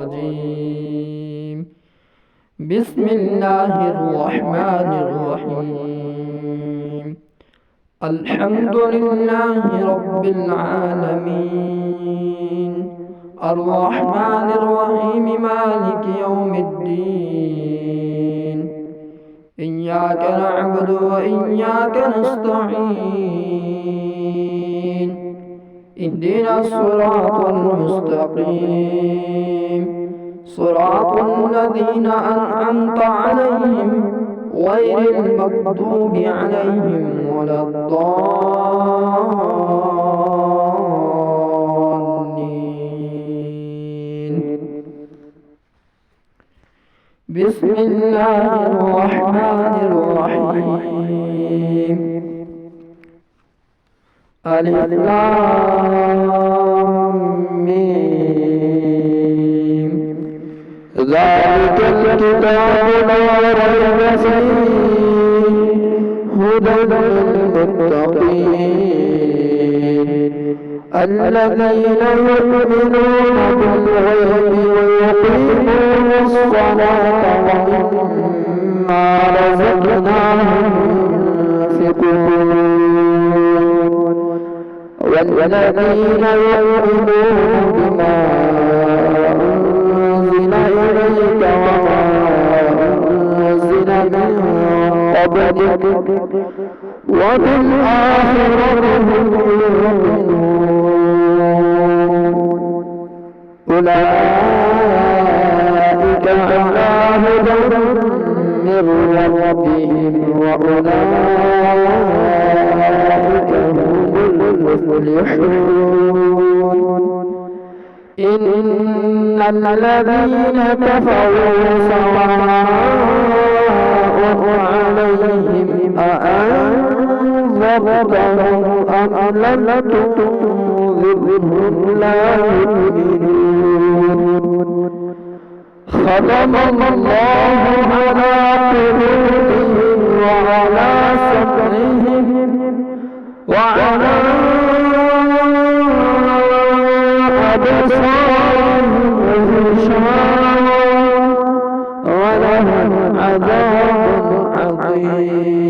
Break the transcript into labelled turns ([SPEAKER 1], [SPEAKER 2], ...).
[SPEAKER 1] الرجيم. بسم الله الرحمن الرحيم. الحمد لله رب العالمين، الرحمن الرحيم، مالك يوم الدين. إياك نعبد وإياك نستعين، اهدنا الصراط المستقيم، صراط الذين أنعمت عليهم غير المغضوب عليهم ولا الضالين. بسم الله الرحمن الرحيم. ألف لام ميم. ذلك الكتاب لا ريب فيه هدى للمتقين الذين يؤمنون بالغيب ويقيمون الصلاة ومما رزقناهم ينفقون والذين يؤمنون بما أنزل إليك وما أنزل من قبلك وبالآخرة هم يوقنون أولئك على هدى من ربهم وأولئك هم المفلحون. إن الذين كفروا سواء عليهم أأنذرتهم أم لم تنذرهم لا يؤمنون. ختم الله على قلوبهم وعلى سمعهم وعلى أبصارهم غشاوة ولهم عذاب عظيم.